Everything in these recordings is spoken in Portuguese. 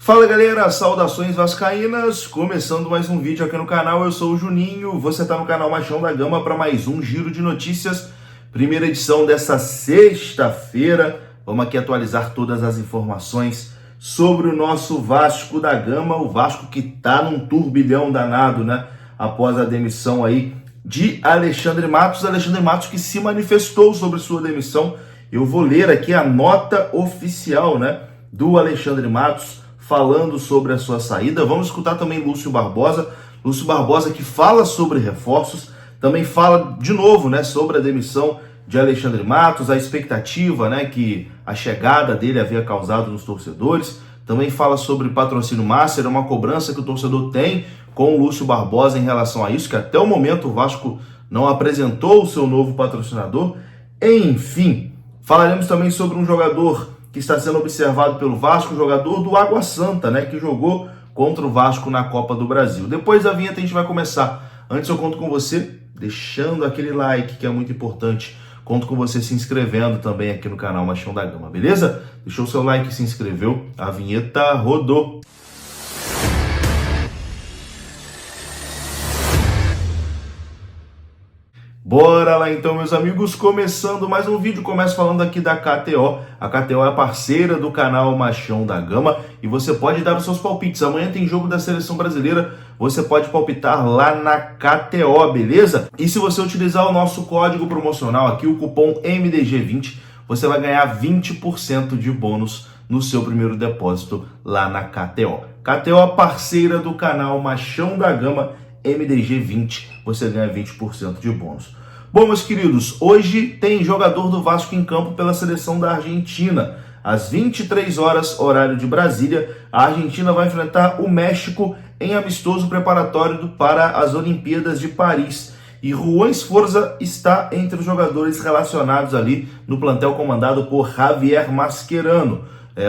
Fala galera, saudações vascaínas, começando mais um vídeo aqui no canal, eu sou o Juninho, você está no canal Machão da Gama para mais um giro de notícias, primeira edição dessa sexta-feira. Vamos aqui atualizar todas as informações sobre o nosso Vasco da Gama, o Vasco que está num turbilhão danado, né, após a demissão aí de Alexandre Matos que se manifestou sobre sua demissão. Eu vou ler aqui a nota oficial, né, do Alexandre Matos, falando sobre a sua saída. Vamos escutar também Lúcio Barbosa que fala sobre reforços, também fala de novo, né, sobre a demissão de Alexandre Matos, a expectativa, né, que a chegada dele havia causado nos torcedores. Também fala sobre patrocínio master, uma cobrança que o torcedor tem com o Lúcio Barbosa em relação a isso, que até o momento o Vasco não apresentou o seu novo patrocinador. Enfim, falaremos também sobre um jogador que está sendo observado pelo Vasco, jogador do Água Santa, né, que jogou contra o Vasco na Copa do Brasil. Depois da vinheta a gente vai começar. Antes eu conto com você deixando aquele like, que é muito importante. Conto com você se inscrevendo também aqui no canal Machão da Gama, beleza? Deixou o seu like e se inscreveu, a vinheta rodou. Bora lá então, meus amigos, começando mais um vídeo. Começo falando aqui da KTO. A KTO é a parceira do canal Machão da Gama e você pode dar os seus palpites. Amanhã tem jogo da Seleção Brasileira, você pode palpitar lá na KTO, beleza? E se você utilizar o nosso código promocional aqui, o cupom MDG20, você vai ganhar 20% de bônus no seu primeiro depósito lá na KTO. KTO é parceira do canal Machão da Gama, MDG20, você ganha 20% de bônus. Bom, meus queridos, hoje tem jogador do Vasco em campo pela seleção da Argentina. Às 23 horas, horário de Brasília, a Argentina vai enfrentar o México em amistoso preparatório para as Olimpíadas de Paris. E Juan Esforza está entre os jogadores relacionados ali no plantel comandado por Javier Mascherano.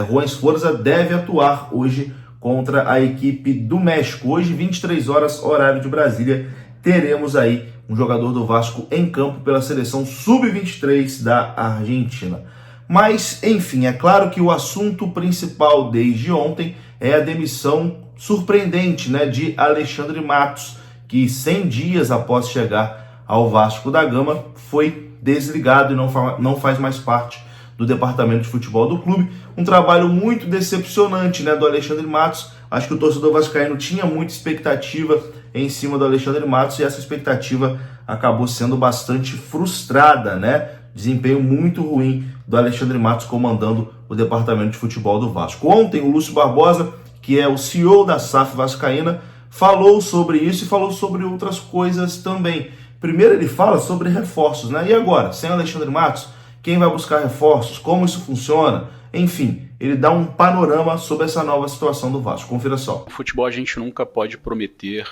Juan Esforza deve atuar hoje contra a equipe do México. Hoje, 23 horas, horário de Brasília, teremos aí um jogador do Vasco em campo pela seleção sub-23 da Argentina. Mas, enfim, é claro que o assunto principal desde ontem é a demissão surpreendente, né, de Alexandre Matos, que 100 dias após chegar ao Vasco da Gama foi desligado e não faz mais parte do departamento de futebol do clube. Um trabalho muito decepcionante, né, do Alexandre Matos. Acho que o torcedor vascaíno tinha muita expectativa em cima do Alexandre Matos e essa expectativa acabou sendo bastante frustrada, né? Desempenho muito ruim do Alexandre Matos comandando o departamento de futebol do Vasco. Ontem o Lúcio Barbosa, que é o CEO da SAF vascaína, falou sobre isso e falou sobre outras coisas também. Primeiro ele fala sobre reforços, né? E agora, sem Alexandre Matos, quem vai buscar reforços, como isso funciona, enfim, ele dá um panorama sobre essa nova situação do Vasco. Confira só. No futebol a gente nunca pode prometer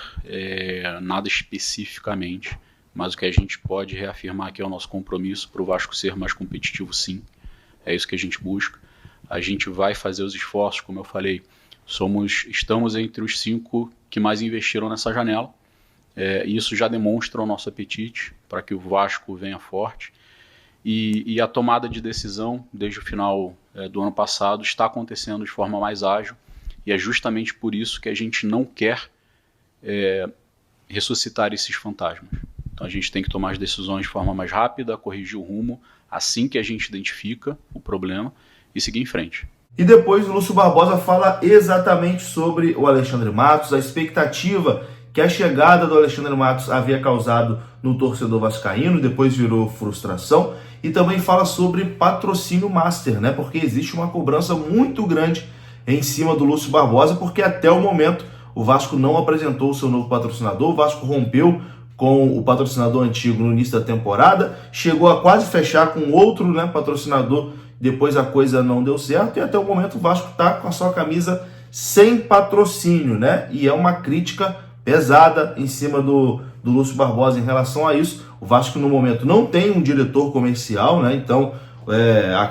nada especificamente, mas o que a gente pode reafirmar que é o nosso compromisso para o Vasco ser mais competitivo, sim. É isso que a gente busca. A gente vai fazer os esforços, como eu falei, estamos entre os 5 que mais investiram nessa janela. Isso já demonstra o nosso apetite para que o Vasco venha forte. E a tomada de decisão, desde o final do ano passado, está acontecendo de forma mais ágil, e é justamente por isso que a gente não quer ressuscitar esses fantasmas. Então a gente tem que tomar as decisões de forma mais rápida, corrigir o rumo, assim que a gente identifica o problema, e seguir em frente. E depois o Lúcio Barbosa fala exatamente sobre o Alexandre Matos, a expectativa que a chegada do Alexandre Matos havia causado no torcedor vascaíno, depois virou frustração, e também fala sobre patrocínio master, né? Porque existe uma cobrança muito grande em cima do Lúcio Barbosa, porque até o momento o Vasco não apresentou o seu novo patrocinador, o Vasco rompeu com o patrocinador antigo no início da temporada, chegou a quase fechar com outro, né, patrocinador, depois a coisa não deu certo, e até o momento o Vasco está com a sua camisa sem patrocínio, né? E é uma crítica pesada em cima do Lúcio Barbosa em relação a isso. O Vasco no momento não tem um diretor comercial, né? Então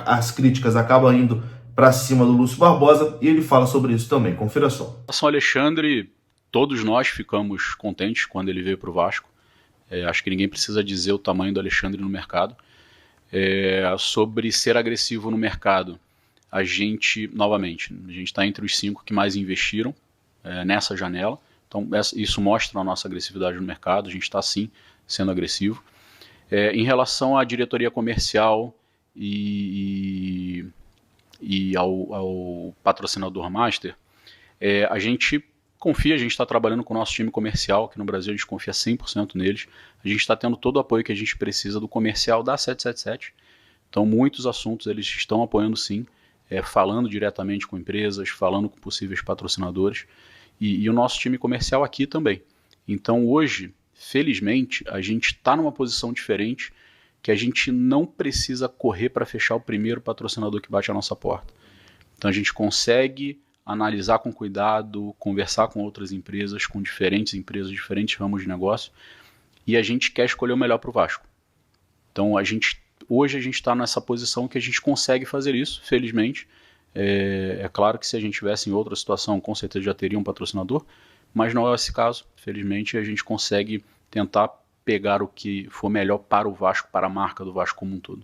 as críticas acabam indo para cima do Lúcio Barbosa e ele fala sobre isso também. Confira só. Em relação ao Alexandre, todos nós ficamos contentes quando ele veio para o Vasco. Acho que ninguém precisa dizer o tamanho do Alexandre no mercado. Sobre ser agressivo no mercado, a gente, novamente, a gente está entre os 5 que mais investiram nessa janela. Então, isso mostra a nossa agressividade no mercado, a gente está sim sendo agressivo. Em relação à diretoria comercial e ao patrocinador master, a gente confia, a gente está trabalhando com o nosso time comercial, que no Brasil a gente confia 100% neles. A gente está tendo todo o apoio que a gente precisa do comercial da 777. Então, muitos assuntos eles estão apoiando sim, falando diretamente com empresas, falando com possíveis patrocinadores. E o nosso time comercial aqui também. Então, hoje, felizmente, a gente está numa posição diferente, que a gente não precisa correr para fechar o primeiro patrocinador que bate a nossa porta. Então, a gente consegue analisar com cuidado, conversar com outras empresas, com diferentes empresas, diferentes ramos de negócio, e a gente quer escolher o melhor para o Vasco. Então, hoje a gente está nessa posição que a gente consegue fazer isso, felizmente. É claro que se a gente tivesse em outra situação, com certeza já teria um patrocinador, mas não é esse caso. Felizmente, a gente consegue tentar pegar o que for melhor para o Vasco, para a marca do Vasco como um todo.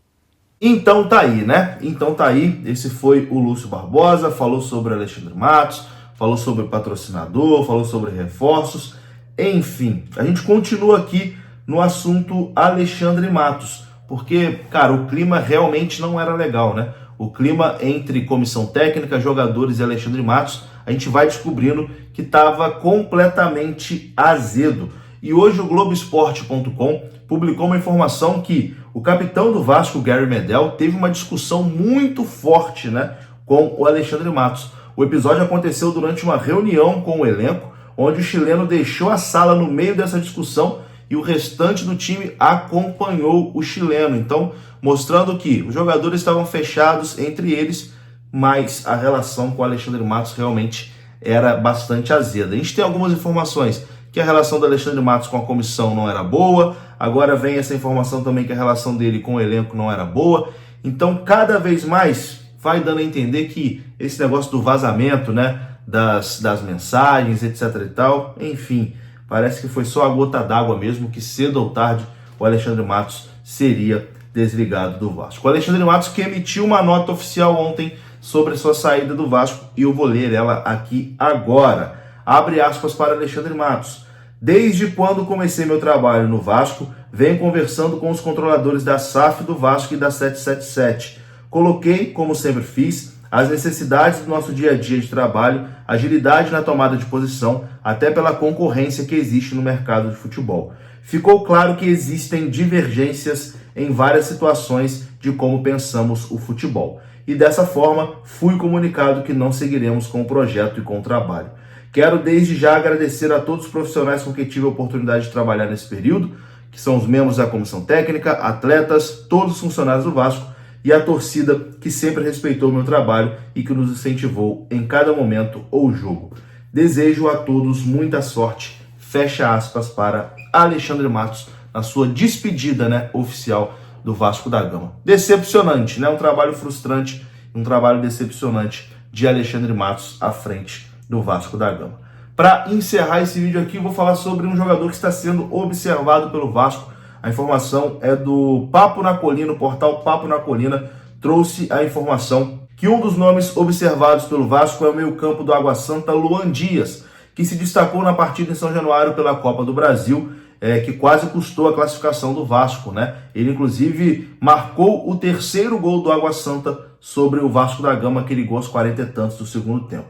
Então tá aí, né? Então tá aí, esse foi o Lúcio Barbosa, falou sobre Alexandre Matos, falou sobre patrocinador, falou sobre reforços, enfim. A gente continua aqui no assunto Alexandre Matos, porque, cara, o clima realmente não era legal, né? O clima entre comissão técnica, jogadores e Alexandre Matos, a gente vai descobrindo que estava completamente azedo. E hoje o Globoesporte.com publicou uma informação que o capitão do Vasco, Gary Medel, teve uma discussão muito forte, né, com o Alexandre Matos. O episódio aconteceu durante uma reunião com o elenco, onde o chileno deixou a sala no meio dessa discussão e o restante do time acompanhou o chileno. Então, mostrando que os jogadores estavam fechados entre eles, mas a relação com o Alexandre Matos realmente era bastante azeda. A gente tem algumas informações que a relação do Alexandre Matos com a comissão não era boa, agora vem essa informação também que a relação dele com o elenco não era boa. Então, cada vez mais vai dando a entender que esse negócio do vazamento, né, das mensagens, etc e tal, enfim, parece que foi só a gota d'água mesmo, que cedo ou tarde o Alexandre Matos seria desligado do Vasco. O Alexandre Matos que emitiu uma nota oficial ontem sobre sua saída do Vasco, e eu vou ler ela aqui agora. Abre aspas para Alexandre Matos. Desde quando comecei meu trabalho no Vasco, venho conversando com os controladores da SAF do Vasco e da 777. Coloquei, como sempre fiz, as necessidades do nosso dia a dia de trabalho, agilidade na tomada de posição, até pela concorrência que existe no mercado de futebol. Ficou claro que existem divergências em várias situações de como pensamos o futebol. E dessa forma, fui comunicado que não seguiremos com o projeto e com o trabalho. Quero desde já agradecer a todos os profissionais com quem tive a oportunidade de trabalhar nesse período, que são os membros da comissão técnica, atletas, todos os funcionários do Vasco e a torcida que sempre respeitou o meu trabalho e que nos incentivou em cada momento ou jogo. Desejo a todos muita sorte. Fecha aspas para Alexandre Matos na sua despedida, né, oficial do Vasco da Gama. Decepcionante, né? Um trabalho frustrante, um trabalho decepcionante de Alexandre Matos à frente do Vasco da Gama. Para encerrar esse vídeo aqui, eu vou falar sobre um jogador que está sendo observado pelo Vasco. A informação é do Papo na Colina, o portal Papo na Colina trouxe a informação que um dos nomes observados pelo Vasco é o meio-campo do Água Santa, Luan Dias, que se destacou na partida em São Januário pela Copa do Brasil, que quase custou a classificação do Vasco, né? Ele, inclusive, marcou o terceiro gol do Água Santa sobre o Vasco da Gama, aquele gol aos 40 e tantos do segundo tempo.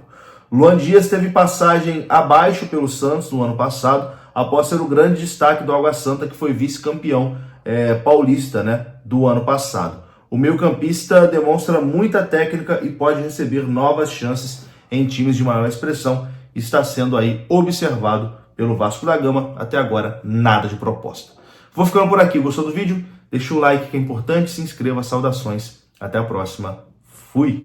Luan Dias teve passagem abaixo pelo Santos no ano passado, após ser o grande destaque do Água Santa, que foi vice-campeão paulista, né, do ano passado. O meio-campista demonstra muita técnica e pode receber novas chances em times de maior expressão. Está sendo aí observado pelo Vasco da Gama. Até agora, nada de proposta. Vou ficando por aqui. Gostou do vídeo? Deixa o like que é importante, se inscreva, saudações. Até a próxima. Fui!